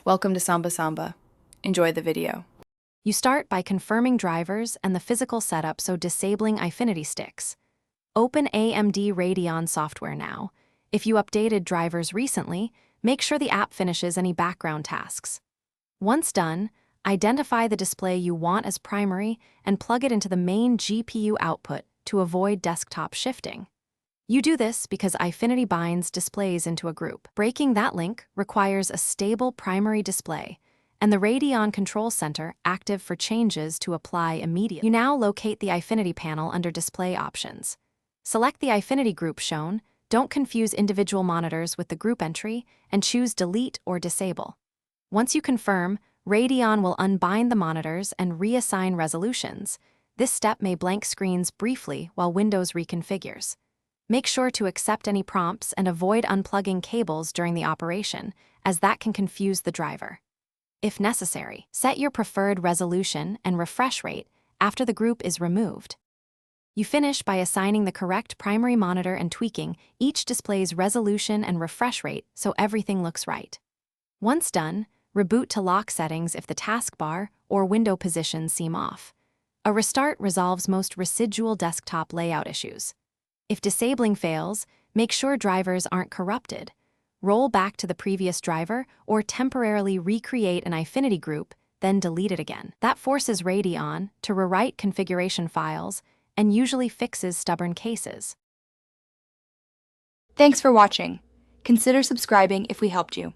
Welcome to Samba Samba. Enjoy the video. You start by confirming drivers and the physical setup, so disabling Eyefinity sticks. Open AMD Radeon software now. If you updated drivers recently, make sure the app finishes any background tasks. Once done, identify the display you want as primary and plug it into the main GPU output to avoid desktop shifting. You do this because Eyefinity binds displays into a group. Breaking that link requires a stable primary display and the Radeon Control Center active for changes to apply immediately. You now locate the Eyefinity panel under Display Options. Select the Eyefinity group shown, don't confuse individual monitors with the group entry, and choose Delete or Disable. Once you confirm, Radeon will unbind the monitors and reassign resolutions. This step may blank screens briefly while Windows reconfigures. Make sure to accept any prompts and avoid unplugging cables during the operation, as that can confuse the driver. If necessary, set your preferred resolution and refresh rate after the group is removed. You finish by assigning the correct primary monitor and tweaking each display's resolution and refresh rate so everything looks right. Once done, reboot to lock settings if the taskbar or window positions seem off. A restart resolves most residual desktop layout issues. If disabling fails, make sure drivers aren't corrupted. Roll back to the previous driver or temporarily recreate an Eyefinity group, then delete it again. That forces Radeon to rewrite configuration files and usually fixes stubborn cases. Thanks for watching. Consider subscribing if we helped you.